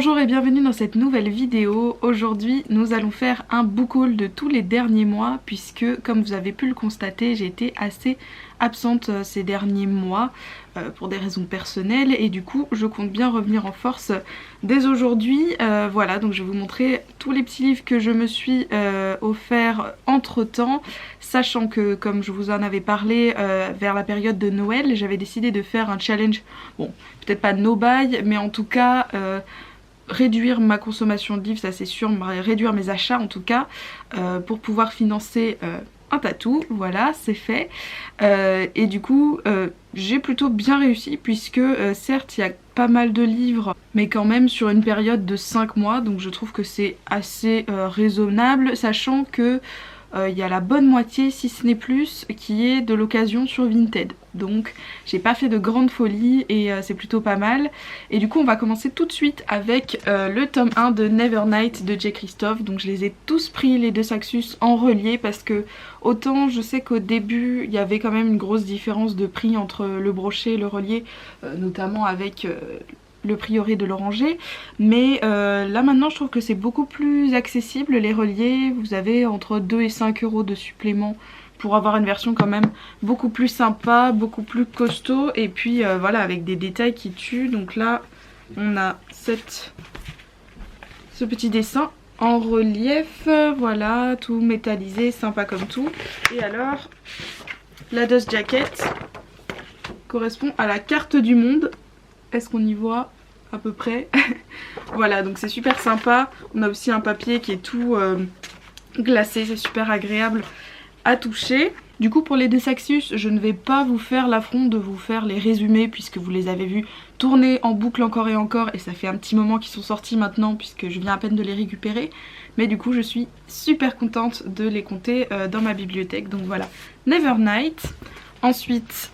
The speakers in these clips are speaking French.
Bonjour et bienvenue dans cette nouvelle vidéo. Aujourd'hui nous allons faire un book haul de tous les derniers mois puisque comme vous avez pu le constater j'ai été assez absente ces derniers mois pour des raisons personnelles et du coup je compte bien revenir en force dès aujourd'hui. Voilà, donc je vais vous montrer tous les petits livres que je me suis offert entre temps, sachant que comme je vous en avais parlé vers la période de Noël j'avais décidé de faire un challenge, bon peut-être pas no buy mais en tout cas réduire ma consommation de livres, ça c'est sûr, réduire mes achats en tout cas, pour pouvoir financer un tatou. Voilà, c'est fait. Et du coup, j'ai plutôt bien réussi puisque certes il y a pas mal de livres, mais quand même sur une période de 5 mois, donc je trouve que c'est assez raisonnable, sachant que il y a la bonne moitié, si ce n'est plus, qui est de l'occasion sur Vinted. Donc j'ai pas fait de grande folie et c'est plutôt pas mal. Et du coup on va commencer tout de suite avec le tome 1 de Nevernight de J. Christophe. Donc je les ai tous pris les deux Saxus en relié parce que autant je sais qu'au début il y avait quand même une grosse différence de prix entre le brochet et le relié, notamment avec le prieuré de l'Oranger, mais là maintenant je trouve que c'est beaucoup plus accessible les reliés. Vous avez entre 2 et 5 euros de supplément pour avoir une version quand même beaucoup plus sympa, beaucoup plus costaud et puis voilà, avec des détails qui tuent. Donc là on a ce petit dessin en relief, voilà, tout métallisé, sympa comme tout. Et alors la dust jacket correspond à la carte du monde. Est-ce qu'on y voit à peu près? Voilà, donc c'est super sympa. On a aussi un papier qui est tout glacé, c'est super agréable à toucher. Du coup pour les deux Saxus, je ne vais pas vous faire l'affront de vous faire les résumés puisque vous les avez vus tourner en boucle encore et encore et ça fait un petit moment qu'ils sont sortis maintenant puisque je viens à peine de les récupérer. Mais du coup je suis super contente de les compter dans ma bibliothèque. Donc voilà, Nevernight. Ensuite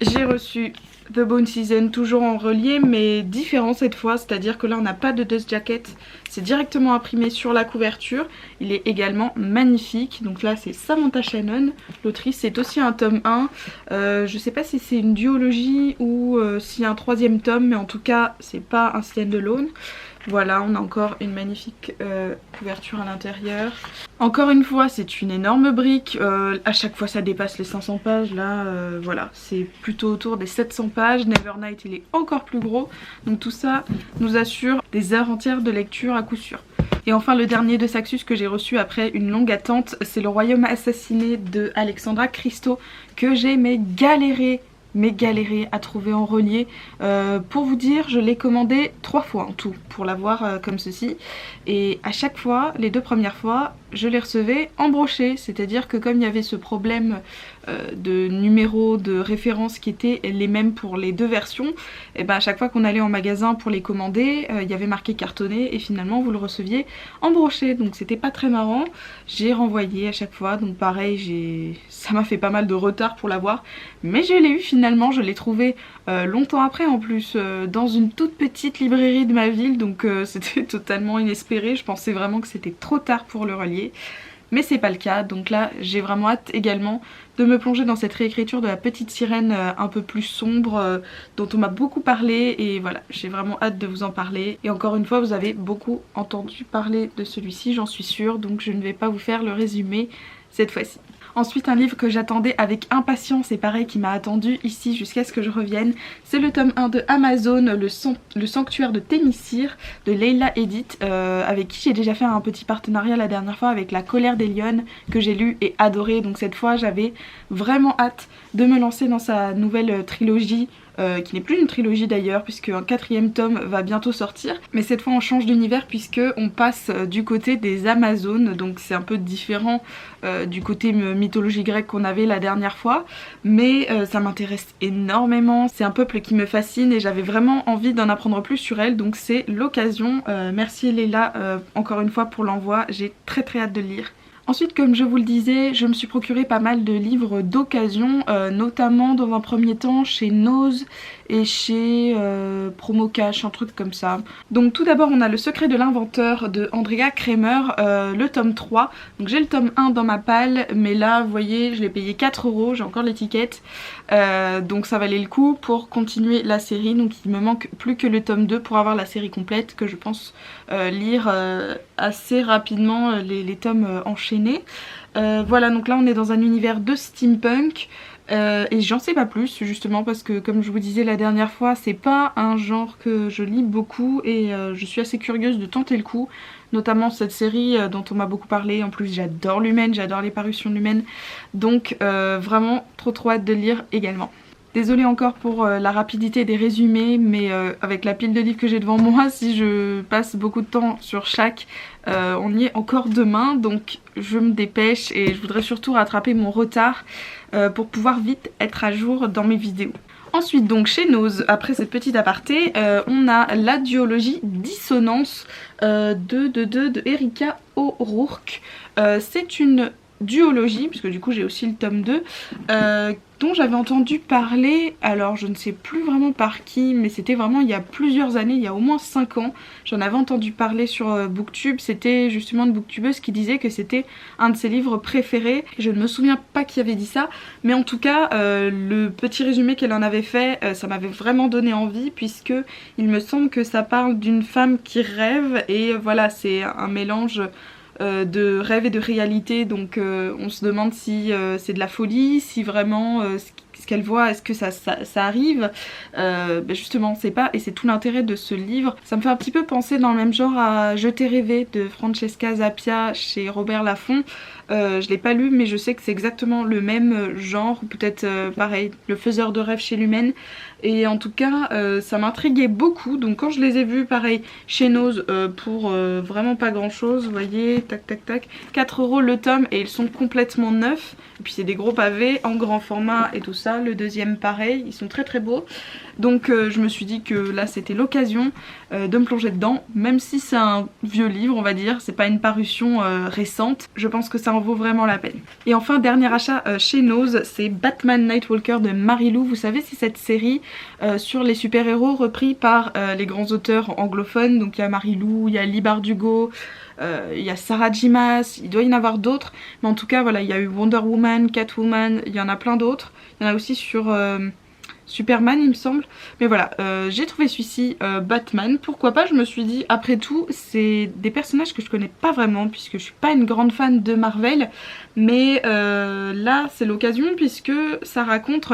j'ai reçu The Bone Season, toujours en relié mais différent cette fois, c'est-à-dire que là on n'a pas de dust jacket, c'est directement imprimé sur la couverture. Il est également magnifique, donc là c'est Samantha Shannon, l'autrice. C'est aussi un tome 1, je sais pas si c'est une duologie ou s'il y a un troisième tome, mais en tout cas c'est pas un stand-alone. Voilà, on a encore une magnifique couverture à l'intérieur. Encore une fois, c'est une énorme brique. À chaque fois, ça dépasse les 500 pages. Là, voilà, c'est plutôt autour des 700 pages. Nevernight, il est encore plus gros. Donc tout ça nous assure des heures entières de lecture à coup sûr. Et enfin, le dernier de Saxus que j'ai reçu après une longue attente, c'est Le Royaume assassiné de Alexandra Christo, que j'ai galéré à trouver en relié. Pour vous dire, je l'ai commandé 3 fois en tout pour l'avoir comme ceci, et à chaque fois, les 2 premières fois, je les recevais en brochet, c'est-à-dire que comme il y avait ce problème de numéro de référence qui étaient les mêmes pour les 2 versions, et ben à chaque fois qu'on allait en magasin pour les commander, il y avait marqué cartonné et finalement vous le receviez en brochet, donc c'était pas très marrant. J'ai renvoyé à chaque fois, donc pareil, ça m'a fait pas mal de retard pour l'avoir, mais je l'ai eu finalement. Je l'ai trouvé longtemps après en plus, dans une toute petite librairie de ma ville, donc c'était totalement inespéré. Je pensais vraiment que c'était trop tard pour le relier, mais c'est pas le cas. Donc là j'ai vraiment hâte également de me plonger dans cette réécriture de La Petite Sirène un peu plus sombre, dont on m'a beaucoup parlé, et voilà, j'ai vraiment hâte de vous en parler. Et encore une fois, vous avez beaucoup entendu parler de celui-ci, j'en suis sûre, donc je ne vais pas vous faire le résumé cette fois-ci. Ensuite, un livre que j'attendais avec impatience et pareil qui m'a attendu ici jusqu'à ce que je revienne, c'est le tome 1 de Amazon, le sanctuaire de Thémissire de Leila Edith, avec qui j'ai déjà fait un petit partenariat la dernière fois avec La Colère des Lionnes, que j'ai lu et adoré. Donc cette fois j'avais vraiment hâte de me lancer dans sa nouvelle trilogie, qui n'est plus une trilogie d'ailleurs puisque un 4e tome va bientôt sortir, mais cette fois on change d'univers puisque on passe du côté des Amazones, donc c'est un peu différent du côté mythologie grecque qu'on avait la dernière fois, mais ça m'intéresse énormément. C'est un peuple qui me fascine et j'avais vraiment envie d'en apprendre plus sur elle, donc c'est l'occasion. Merci Leila encore une fois pour l'envoi, j'ai très hâte de le lire. Ensuite, comme je vous le disais, je me suis procuré pas mal de livres d'occasion, notamment dans un premier temps chez Nose et chez Promo Cash, un truc comme ça. Donc tout d'abord on a Le secret de l'inventeur de Andrea Kremer, le tome 3. Donc j'ai le tome 1 dans ma palle, mais là vous voyez je l'ai payé 4 €, j'ai encore l'étiquette. Donc ça valait le coup pour continuer la série. Donc il me manque plus que le tome 2 pour avoir la série complète, que je pense lire assez rapidement les tomes enchaînés. Voilà, donc là on est dans un univers de steampunk. Et j'en sais pas plus justement parce que comme je vous disais la dernière fois, c'est pas un genre que je lis beaucoup et je suis assez curieuse de tenter le coup, notamment cette série dont on m'a beaucoup parlé. En plus j'adore Lumen, j'adore les parutions Lumen, donc vraiment trop hâte de lire également. Désolée encore pour la rapidité des résumés, mais avec la pile de livres que j'ai devant moi, si je passe beaucoup de temps sur chaque, on y est encore demain, donc je me dépêche et je voudrais surtout rattraper mon retard pour pouvoir vite être à jour dans mes vidéos. Ensuite donc chez Nose, après cette petite aparté, on a la duologie Dissonance de Erika O'Rourke. C'est une duologie, puisque du coup j'ai aussi le tome 2, dont j'avais entendu parler, alors je ne sais plus vraiment par qui, mais c'était vraiment il y a plusieurs années, il y a au moins 5 ans, j'en avais entendu parler sur Booktube. C'était justement une booktubeuse qui disait que c'était un de ses livres préférés. Je ne me souviens pas qui avait dit ça, mais en tout cas le petit résumé qu'elle en avait fait, ça m'avait vraiment donné envie, puisque il me semble que ça parle d'une femme qui rêve, et voilà, c'est un mélange de rêve et de réalité, donc on se demande si c'est de la folie, si vraiment ce qu'elle voit, est-ce que ça arrive. Justement on sait pas, et c'est tout l'intérêt de ce livre. Ça me fait un petit peu penser dans le même genre à Je t'ai rêvé de Francesca Zappia chez Robert Laffont. Je l'ai pas lu mais je sais que c'est exactement le même genre, ou peut-être pareil, Le faiseur de rêves chez Lumen. Et en tout cas ça m'intriguait beaucoup, donc quand je les ai vus pareil chez Nose pour vraiment pas grand chose, vous voyez, tac tac tac, 4 € le tome, et ils sont complètement neufs, et puis c'est des gros pavés en grand format et tout ça. Le deuxième pareil, ils sont très beaux, donc je me suis dit que là c'était l'occasion de me plonger dedans, même si c'est un vieux livre on va dire, c'est pas une parution récente, je pense que ça en vaut vraiment la peine. Et enfin dernier achat chez Nose, c'est Batman Nightwalker de Marie-Lou. Vous savez, c'est cette série sur les super-héros repris par les grands auteurs anglophones, donc il y a Marie-Lou, il y a Lee Bardugo, il y a Sarah J. Maas, il doit y en avoir d'autres, mais en tout cas voilà, il y a eu Wonder Woman, Catwoman, il y en a plein d'autres, il y en a aussi sur Superman il me semble, mais voilà, j'ai trouvé celui-ci, Batman, pourquoi pas. Je me suis dit après tout c'est des personnages que je connais pas vraiment puisque je suis pas une grande fan de Marvel, mais là c'est l'occasion puisque ça raconte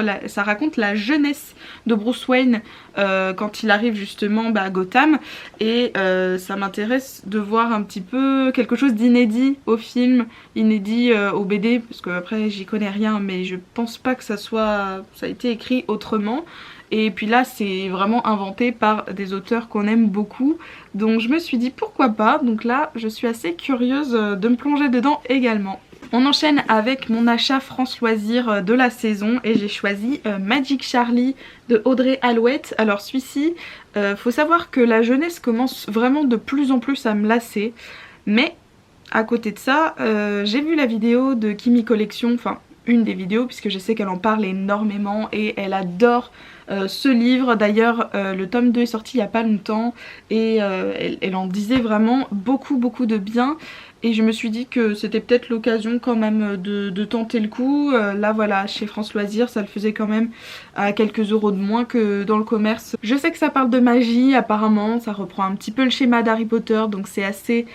la jeunesse de Bruce Wayne quand il arrive justement à Gotham, et ça m'intéresse de voir un petit peu quelque chose d'inédit au film, inédit au BD, parce que après j'y connais rien, mais je pense pas que ça a été écrit autrement. Et puis là c'est vraiment inventé par des auteurs qu'on aime beaucoup, donc je me suis dit pourquoi pas. Donc là je suis assez curieuse de me plonger dedans également. On enchaîne avec mon achat France Loisirs de la saison, et j'ai choisi Magic Charlie de Audrey Alouette. Alors celui-ci, faut savoir que la jeunesse commence vraiment de plus en plus à me lasser, mais à côté de ça j'ai vu la vidéo de Kimi Collection, enfin une des vidéos, puisque je sais qu'elle en parle énormément et elle adore ce livre. D'ailleurs le tome 2 est sorti il n'y a pas longtemps, et elle en disait vraiment beaucoup de bien, et je me suis dit que c'était peut-être l'occasion quand même de tenter le coup. Là voilà, chez France Loisirs ça le faisait quand même à quelques euros de moins que dans le commerce. Je sais que ça parle de magie apparemment, ça reprend un petit peu le schéma d'Harry Potter, donc c'est assez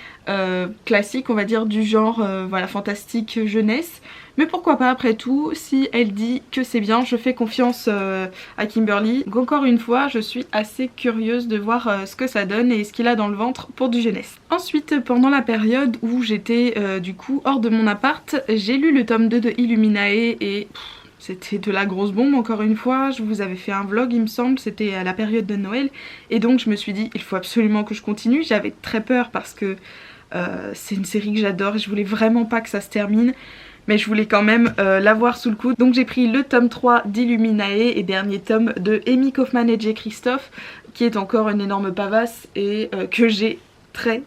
classique on va dire, du genre voilà, fantastique jeunesse. Mais pourquoi pas, après tout, si elle dit que c'est bien, je fais confiance à Kimberly. Donc encore une fois, je suis assez curieuse de voir ce que ça donne et ce qu'il a dans le ventre pour du jeunesse. Ensuite, pendant la période où j'étais du coup hors de mon appart, j'ai lu le tome 2 de Illuminae, et c'était de la grosse bombe encore une fois. Je vous avais fait un vlog il me semble, c'était à la période de Noël, et donc je me suis dit il faut absolument que je continue. J'avais très peur parce que c'est une série que j'adore et je voulais vraiment pas que ça se termine, mais je voulais quand même l'avoir sous le coude. Donc j'ai pris le tome 3 d'Illuminae et dernier tome de Amy Kaufman et Jay Christophe, qui est encore une énorme pavasse, et que j'ai très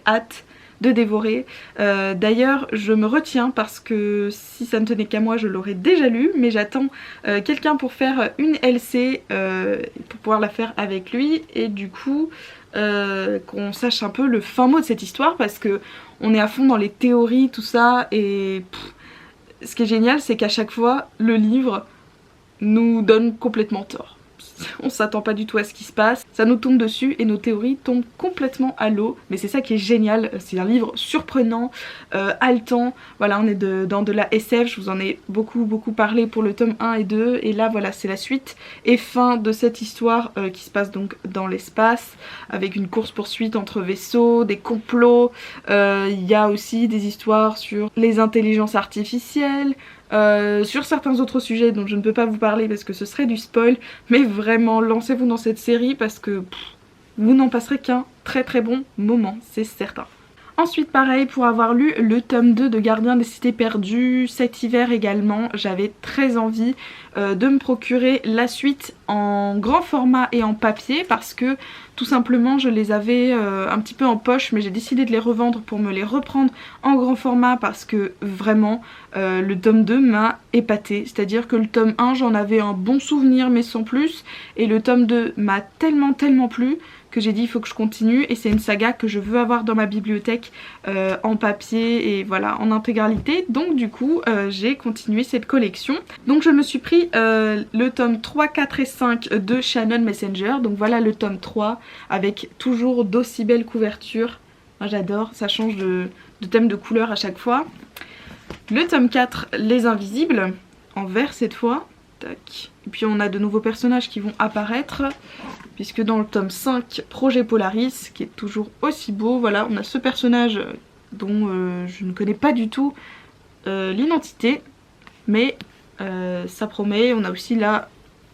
hâte de dévorer. D'ailleurs je me retiens parce que si ça ne tenait qu'à moi je l'aurais déjà lu, mais j'attends quelqu'un pour faire une LC pour pouvoir la faire avec lui et du coup qu'on sache un peu le fin mot de cette histoire parce que on est à fond dans les théories tout ça et ce qui est génial c'est qu'à chaque fois le livre nous donne complètement tort. On s'attend pas du tout à ce qui se passe, ça nous tombe dessus et nos théories tombent complètement à l'eau, mais c'est ça qui est génial, c'est un livre surprenant, haletant, voilà on est dans de la SF, je vous en ai beaucoup parlé pour le tome 1 et 2 et là voilà c'est la suite et fin de cette histoire qui se passe donc dans l'espace avec une course poursuite entre vaisseaux, des complots, il y a aussi des histoires sur les intelligences artificielles, sur certains autres sujets dont je ne peux pas vous parler parce que ce serait du spoil, mais vraiment lancez-vous dans cette série parce que vous n'en passerez qu'un très bon moment, c'est certain. Ensuite pareil, pour avoir lu le tome 2 de Gardien des Cités Perdues cet hiver également, j'avais très envie de me procurer la suite en grand format et en papier parce que tout simplement je les avais un petit peu en poche mais j'ai décidé de les revendre pour me les reprendre en grand format parce que vraiment le tome 2 m'a épatée, c'est à dire que le tome 1 j'en avais un bon souvenir mais sans plus et le tome 2 m'a tellement plu que j'ai dit il faut que je continue et c'est une saga que je veux avoir dans ma bibliothèque en papier et voilà en intégralité, donc du coup j'ai continué cette collection. Donc je me suis pris le tome 3, 4 et 5 de Shannon Messenger, donc voilà le tome 3 avec toujours d'aussi belles couvertures, moi j'adore, ça change de thème de couleur à chaque fois. Le tome 4, Les Invisibles, en vert cette fois. Tac. Et puis on a de nouveaux personnages qui vont apparaître puisque dans le tome 5 Projet Polaris qui est toujours aussi beau, voilà on a ce personnage dont je ne connais pas du tout l'identité mais ça promet. On a aussi là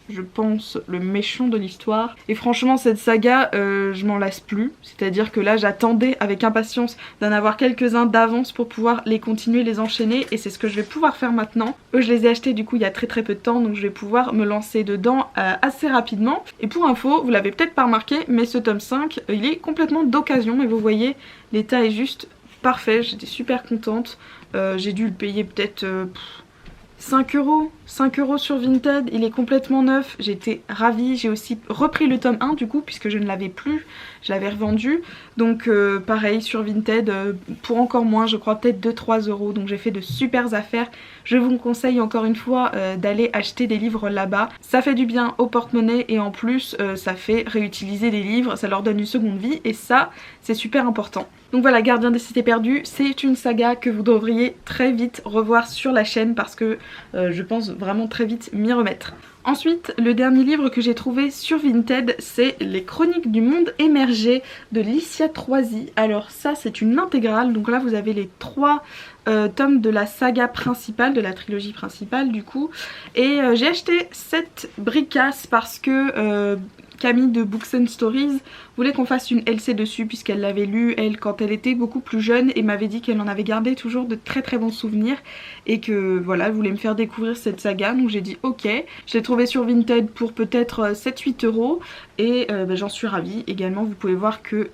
je pense le méchant de l'histoire et franchement cette saga je m'en lasse plus, c'est à dire que là j'attendais avec impatience d'en avoir quelques-uns d'avance pour pouvoir les continuer, les enchaîner et c'est ce que je vais pouvoir faire maintenant. Eux je les ai achetés du coup il y a très peu de temps donc je vais pouvoir me lancer dedans assez rapidement. Et pour info, vous l'avez peut-être pas remarqué mais ce tome 5 il est complètement d'occasion et vous voyez l'état est juste parfait, j'étais super contente, j'ai dû le payer peut-être 5 € sur Vinted, il est complètement neuf, j'étais ravie. J'ai aussi repris le tome 1 du coup puisque je ne l'avais plus, je l'avais revendu. Donc pareil sur Vinted pour encore moins, je crois peut-être 2-3 €. Donc j'ai fait de super affaires. Je vous conseille encore une fois d'aller acheter des livres là-bas. Ça fait du bien au porte-monnaie et en plus ça fait réutiliser des livres, ça leur donne une seconde vie et ça c'est super important. Donc voilà, Gardien des Cités Perdues, c'est une saga que vous devriez très vite revoir sur la chaîne parce que je pense vraiment très vite m'y remettre. Ensuite, le dernier livre que j'ai trouvé sur Vinted, c'est Les Chroniques du Monde Émergé de Licia Troisi. Alors ça, c'est une intégrale, donc là vous avez les 3 tomes de la saga principale, de la trilogie principale du coup. Et j'ai acheté cette bricasse parce que Camille de Books and Stories voulait qu'on fasse une LC dessus puisqu'elle l'avait lu elle quand elle était beaucoup plus jeune et m'avait dit qu'elle en avait gardé toujours de très bons souvenirs et que voilà elle voulait me faire découvrir cette saga, donc j'ai dit ok. Je l'ai trouvé sur Vinted pour peut-être 7-8 € et j'en suis ravie. Également vous pouvez voir que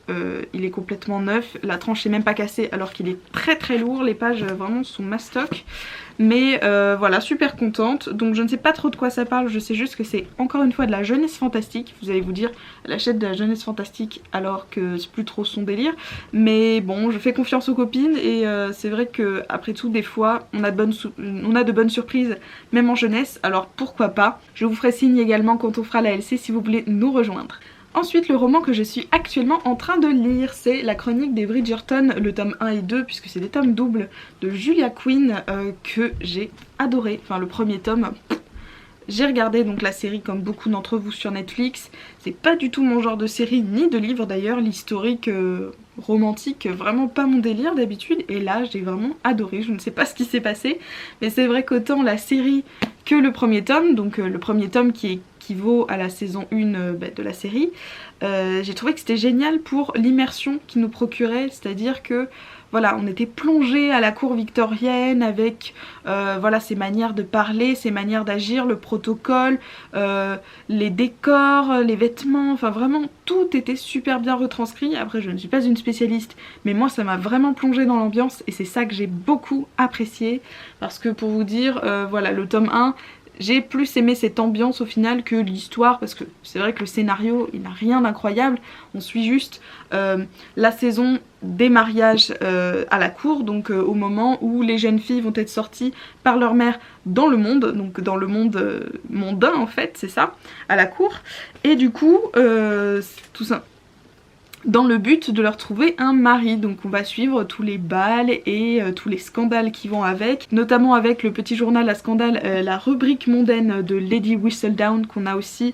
il est complètement neuf, la tranche est même pas cassée alors qu'il est très lourd, les pages vraiment sont mastoc. Mais voilà, super contente. Donc je ne sais pas trop de quoi ça parle, je sais juste que c'est encore une fois de la jeunesse fantastique. Vous allez vous dire, elle achète de la jeunesse fantastique alors que c'est plus trop son délire. Mais bon, je fais confiance aux copines et c'est vrai que après tout, des fois, on a de bonnes surprises, même en jeunesse. Alors pourquoi pas. Je vous ferai signe également quand on fera la LC si vous voulez nous rejoindre. Ensuite, le roman que je suis actuellement en train de lire, c'est La Chronique des Bridgerton, le tome 1 et 2, puisque c'est des tomes doubles de Julia Quinn que j'ai adoré. Enfin, le premier tome, j'ai regardé donc la série comme beaucoup d'entre vous sur Netflix. C'est pas du tout mon genre de série, ni de livre d'ailleurs, l'historique romantique, vraiment pas mon délire d'habitude. Et là, j'ai vraiment adoré, je ne sais pas ce qui s'est passé, mais c'est vrai qu'autant la série que le premier tome, donc le premier tome qui équivaut à la saison 1 de la série, j'ai trouvé que c'était génial pour l'immersion qu'il nous procurait, c'est-à-dire que voilà, on était plongé à la cour victorienne avec voilà, ses manières de parler, ses manières d'agir, le protocole, les décors, les vêtements, enfin vraiment tout était super bien retranscrit. Après, je ne suis pas une spécialiste, mais moi ça m'a vraiment plongé dans l'ambiance et c'est ça que j'ai beaucoup apprécié. Parce que pour vous dire, voilà, le tome 1, j'ai plus aimé cette ambiance au final que l'histoire, parce que c'est vrai que le scénario il n'a rien d'incroyable. On suit juste la saison des mariages à la cour, donc au moment où les jeunes filles vont être sorties par leur mère dans le monde, donc dans le monde mondain en fait, c'est ça, à la cour. Et du coup, tout ça dans le but de leur trouver un mari. Donc on va suivre tous les bals et tous les scandales qui vont avec, notamment avec le petit journal à scandale, la rubrique mondaine de Lady Whistledown qu'on a aussi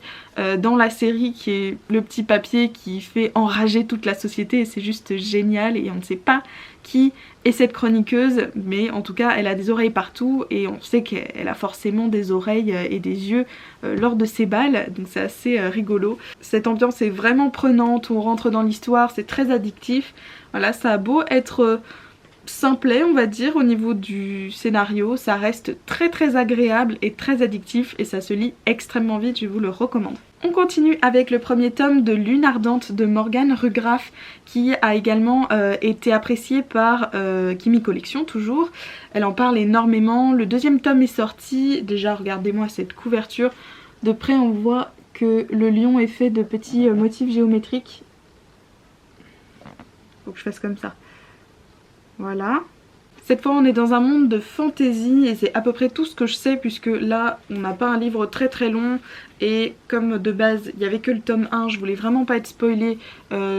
dans la série, qui est le petit papier qui fait enrager toute la société et c'est juste génial. Et on ne sait pas qui est cette chroniqueuse, mais en tout cas elle a des oreilles partout et on sait qu'elle a forcément des oreilles et des yeux lors de ses balles, donc c'est assez rigolo. Cette ambiance est vraiment prenante, on rentre dans l'histoire, c'est très addictif. Voilà, ça a beau être simplet on va dire au niveau du scénario, ça reste très très agréable et très addictif et ça se lit extrêmement vite, je vous le recommande. On continue avec le premier tome de Lune Ardente de Morgane Rugraff qui a également été apprécié par Kimi Collection toujours. Elle en parle énormément, le deuxième tome est sorti, déjà regardez-moi cette couverture, de près on voit que le lion est fait de petits motifs géométriques. Faut que je fasse comme ça. Voilà. Cette fois on est dans un monde de fantasy et c'est à peu près tout ce que je sais puisque là on n'a pas un livre très très long et comme de base il n'y avait que le tome 1, je voulais vraiment pas être spoilée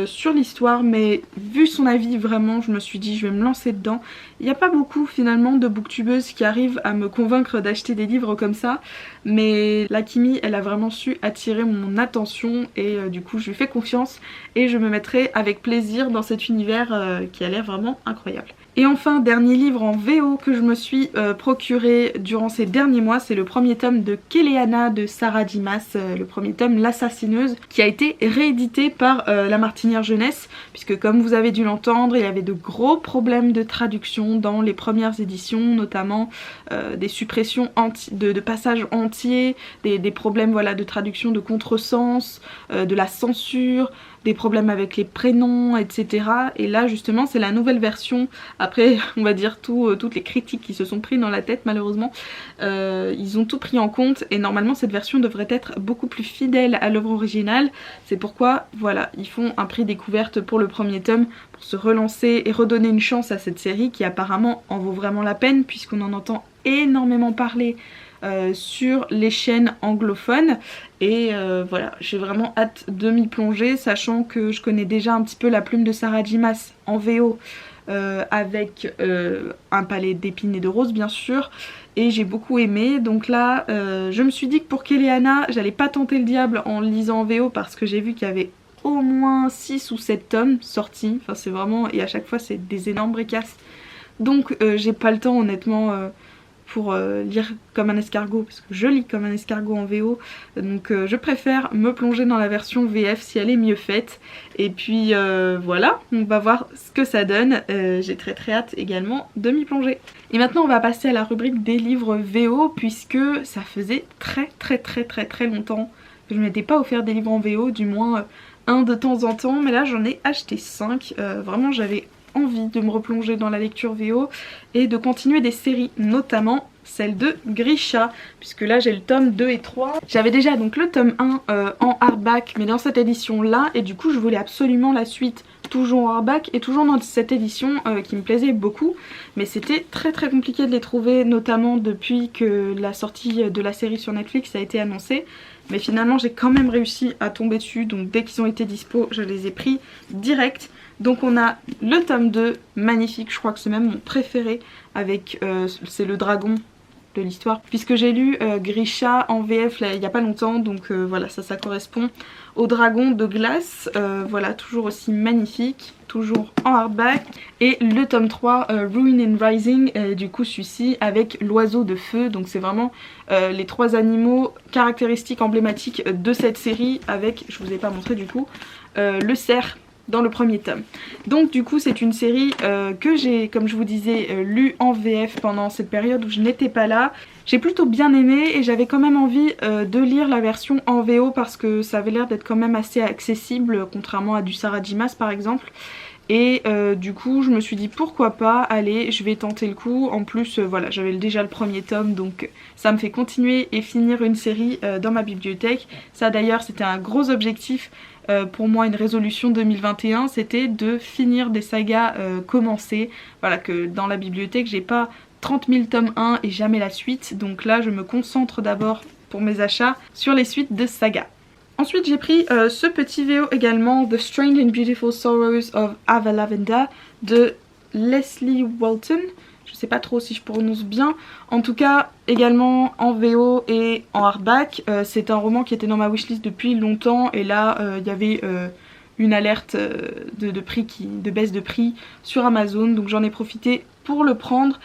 sur l'histoire, mais vu son avis vraiment je me suis dit je vais me lancer dedans. Il n'y a pas beaucoup finalement de booktubeuses qui arrivent à me convaincre d'acheter des livres comme ça, mais la Kimi elle a vraiment su attirer mon attention et du coup je lui fais confiance et je me mettrai avec plaisir dans cet univers qui a l'air vraiment incroyable. Et enfin, dernier livre en VO que je me suis procuré durant ces derniers mois, c'est le premier tome de Kéléana de Sarah Dimas, le premier tome L'Assassineuse, qui a été réédité par La Martinière Jeunesse, puisque comme vous avez dû l'entendre, il y avait de gros problèmes de traduction dans les premières éditions, notamment des suppressions de passages entiers, des problèmes voilà, de traduction de contresens, de la censure, des problèmes avec les prénoms, etc. Et là justement c'est la nouvelle version, après on va dire toutes les critiques qui se sont pris dans la tête malheureusement, ils ont tout pris en compte et normalement cette version devrait être beaucoup plus fidèle à l'œuvre originale. C'est pourquoi voilà, ils font un prix découverte pour le premier tome pour se relancer et redonner une chance à cette série qui apparemment en vaut vraiment la peine puisqu'on en entend énormément parler sur les chaînes anglophones et voilà, j'ai vraiment hâte de m'y plonger, sachant que je connais déjà un petit peu la plume de Sarah Dimas en VO avec un palais d'épines et de roses bien sûr, et j'ai beaucoup aimé. Donc là je me suis dit que pour Kéléana j'allais pas tenter le diable en lisant en VO parce que j'ai vu qu'il y avait au moins 6 ou 7 tomes sortis, enfin c'est vraiment, et à chaque fois c'est des énormes bricasses, donc j'ai pas le temps honnêtement pour lire comme un escargot, parce que je lis comme un escargot en VO, donc je préfère me plonger dans la version VF si elle est mieux faite. Et puis voilà, on va voir ce que ça donne, j'ai très très hâte également de m'y plonger. Et maintenant on va passer à la rubrique des livres VO, puisque ça faisait très longtemps que je ne m'étais pas offert des livres en VO, du moins un de temps en temps, mais là j'en ai acheté 5, vraiment j'avais envie de me replonger dans la lecture VO et de continuer des séries, notamment celle de Grisha, puisque là j'ai le tome 2 et 3. J'avais déjà donc le tome 1 en hardback mais dans cette édition là, et du coup je voulais absolument la suite toujours en hardback et toujours dans cette édition qui me plaisait beaucoup, mais c'était très compliqué de les trouver, notamment depuis que la sortie de la série sur Netflix a été annoncée. Mais finalement j'ai quand même réussi à tomber dessus, donc dès qu'ils ont été dispo je les ai pris direct. Donc on a le tome 2, magnifique, je crois que c'est même mon préféré, avec c'est le dragon de l'histoire, puisque j'ai lu Grisha en VF là, il n'y a pas longtemps, donc voilà, ça correspond au dragon de glace, voilà, toujours aussi magnifique, toujours en hardback. Et le tome 3, Ruin and Rising, du coup celui-ci avec l'oiseau de feu, donc c'est vraiment les 3 animaux caractéristiques emblématiques de cette série, avec, je vous ai pas montré du coup, le cerf dans le premier tome. Donc du coup c'est une série que j'ai, comme je vous disais, lue en VF pendant cette période où je n'étais pas là. J'ai plutôt bien aimé et j'avais quand même envie de lire la version en VO parce que ça avait l'air d'être quand même assez accessible, contrairement à du Sarah J. Maas par exemple. Et du coup je me suis dit pourquoi pas, allez je vais tenter le coup. En plus voilà, j'avais déjà le premier tome, donc ça me fait continuer et finir une série dans ma bibliothèque. Ça d'ailleurs c'était un gros objectif pour moi, une résolution 2021, c'était de finir des sagas commencées. Voilà, que dans la bibliothèque j'ai pas 30 000 tomes 1 et jamais la suite, donc là je me concentre d'abord pour mes achats sur les suites de sagas. Ensuite j'ai pris ce petit VO également, The Strange and Beautiful Sorrows of Ava Lavender de Leslie Walton. Je sais pas trop si je prononce bien. En tout cas également en VO et en hardback. C'est un roman qui était dans ma wishlist depuis longtemps et là il y avait une alerte de baisse de prix sur Amazon, donc j'en ai profité pour le prendre.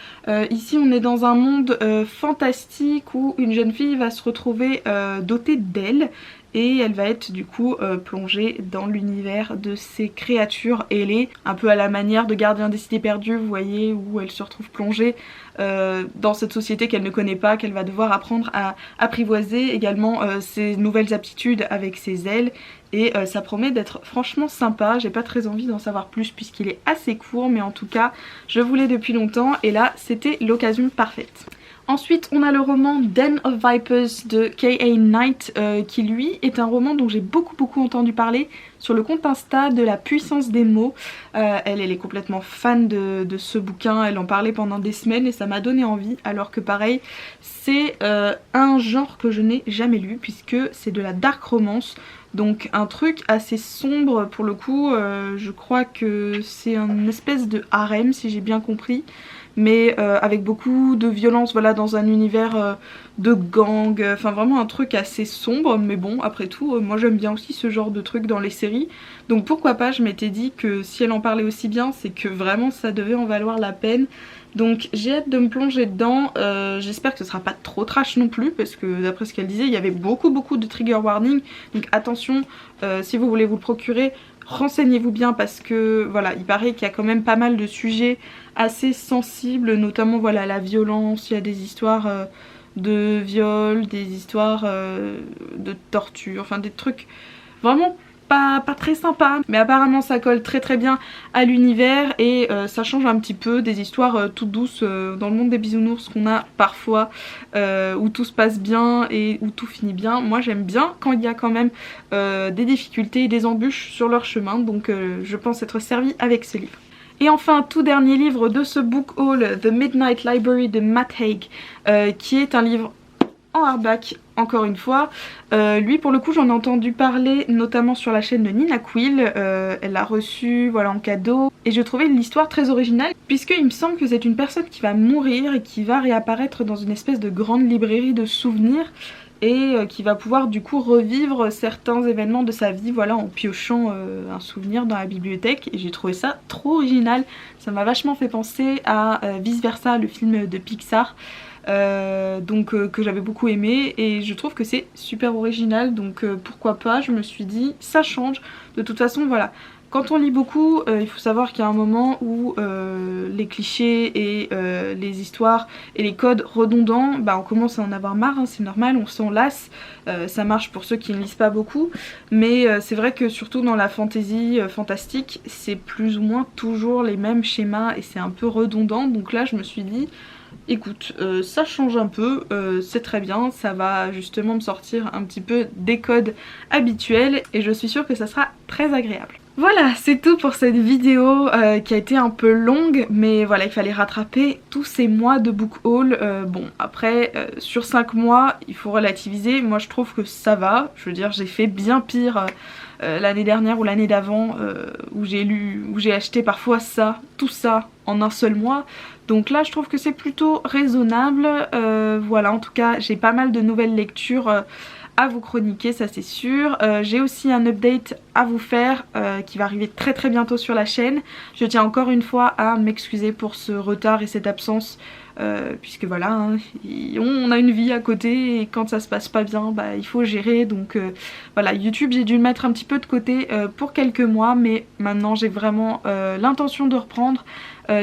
Ici on est dans un monde fantastique où une jeune fille va se retrouver dotée d'ailes et elle va être du coup plongée dans l'univers de ces créatures ailées, un peu à la manière de Gardien des Cités Perdues, vous voyez, où elle se retrouve plongée dans cette société qu'elle ne connaît pas, qu'elle va devoir apprendre à apprivoiser, également ses nouvelles aptitudes avec ses ailes. Et ça promet d'être franchement sympa. J'ai pas très envie d'en savoir plus puisqu'il est assez court, mais en tout cas je voulais depuis longtemps et là c'était l'occasion parfaite. Ensuite on a le roman Den of Vipers de K.A. Knight qui lui est un roman dont j'ai beaucoup entendu parler sur le compte Insta de La Puissance des mots. Elle est complètement fan de ce bouquin, elle en parlait pendant des semaines et ça m'a donné envie, alors que pareil c'est un genre que je n'ai jamais lu puisque c'est de la dark romance. Donc un truc assez sombre pour le coup, je crois que c'est une espèce de harem si j'ai bien compris, mais avec beaucoup de violence, voilà, dans un univers de gang, enfin vraiment un truc assez sombre, mais bon après tout moi j'aime bien aussi ce genre de truc dans les séries, donc pourquoi pas. Je m'étais dit que si elle en parlait aussi bien c'est que vraiment ça devait en valoir la peine. Donc j'ai hâte de me plonger dedans, j'espère que ce sera pas trop trash non plus parce que d'après ce qu'elle disait il y avait beaucoup de trigger warning, donc attention si vous voulez vous le procurer, renseignez-vous bien parce que voilà, il paraît qu'il y a quand même pas mal de sujets assez sensibles, notamment voilà la violence, il y a des histoires de viol, des histoires de torture, enfin des trucs vraiment pas très sympa, mais apparemment ça colle très bien à l'univers et ça change un petit peu des histoires toutes douces dans le monde des bisounours qu'on a parfois, où tout se passe bien et où tout finit bien. Moi j'aime bien quand il y a quand même des difficultés et des embûches sur leur chemin, donc je pense être servie avec ce livre. Et enfin, tout dernier livre de ce book haul, The Midnight Library de Matt Haig, qui est un livre en hardback encore une fois. Lui pour le coup j'en ai entendu parler notamment sur la chaîne de Nina Quill, elle l'a reçu voilà en cadeau et je trouvais l'histoire très originale puisqu'il me semble que c'est une personne qui va mourir et qui va réapparaître dans une espèce de grande librairie de souvenirs et qui va pouvoir du coup revivre certains événements de sa vie, voilà, en piochant un souvenir dans la bibliothèque, et j'ai trouvé ça trop original. Ça m'a vachement fait penser à Vice Versa, le film de Pixar, que j'avais beaucoup aimé, et je trouve que c'est super original, donc pourquoi pas. Je me suis dit ça change. De toute façon voilà, quand on lit beaucoup, il faut savoir qu'il y a un moment où les clichés et les histoires et les codes redondants, bah, on commence à en avoir marre, hein, c'est normal, on s'en lasse. Ça marche pour ceux qui ne lisent pas beaucoup, mais c'est vrai que surtout dans la fantasy fantastique, c'est plus ou moins toujours les mêmes schémas et c'est un peu redondant. Donc là je me suis dit écoute, ça change un peu, c'est très bien, ça va justement me sortir un petit peu des codes habituels et je suis sûre que ça sera très agréable. Voilà, c'est tout pour cette vidéo qui a été un peu longue, mais voilà, il fallait rattraper tous ces mois de book haul. Bon, après, sur 5 mois, il faut relativiser. Moi, je trouve que ça va. Je veux dire, j'ai fait bien pire l'année dernière ou l'année d'avant, où j'ai acheté parfois ça, tout ça, en un seul mois. Donc là, je trouve que c'est plutôt raisonnable. Voilà, en tout cas, j'ai pas mal de nouvelles lectures à vous chroniquer, ça c'est sûr. J'ai aussi un update à vous faire qui va arriver très très bientôt sur la chaîne. Je tiens encore une fois à m'excuser pour ce retard et cette absence puisque voilà, hein, on a une vie à côté et quand ça se passe pas bien, bah, il faut gérer. Donc voilà, YouTube j'ai dû le mettre un petit peu de côté pour quelques mois, mais maintenant j'ai vraiment l'intention de reprendre.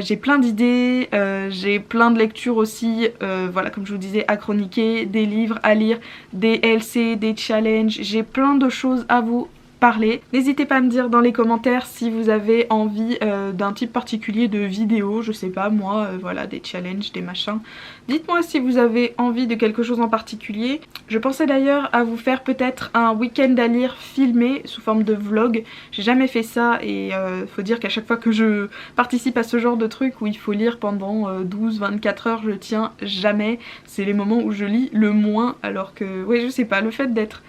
J'ai plein d'idées, j'ai plein de lectures aussi, voilà, comme je vous disais, à chroniquer, des livres à lire, des LC, des challenges, j'ai plein de choses à vous parler. N'hésitez pas à me dire dans les commentaires si vous avez envie d'un type particulier de vidéo, je sais pas moi, voilà, des challenges, des machins. Dites-moi si vous avez envie de quelque chose en particulier. Je pensais d'ailleurs à vous faire peut-être un week-end à lire filmé sous forme de vlog. J'ai jamais fait ça et faut dire qu'à chaque fois que je participe à ce genre de truc où il faut lire pendant 12-24 heures, je tiens jamais. C'est les moments où je lis le moins, alors que, ouais, je sais pas, le fait d'être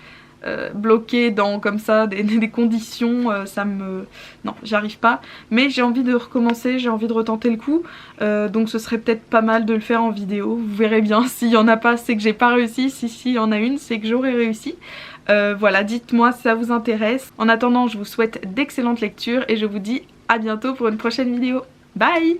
bloquée dans comme ça des conditions, ça me... non, j'arrive pas. Mais j'ai envie de recommencer, j'ai envie de retenter le coup, donc ce serait peut-être pas mal de le faire en vidéo. Vous verrez bien, s'il y en a pas c'est que j'ai pas réussi, si y en a une c'est que j'aurais réussi. Voilà, dites-moi si ça vous intéresse. En attendant, je vous souhaite d'excellentes lectures et je vous dis à bientôt pour une prochaine vidéo. Bye!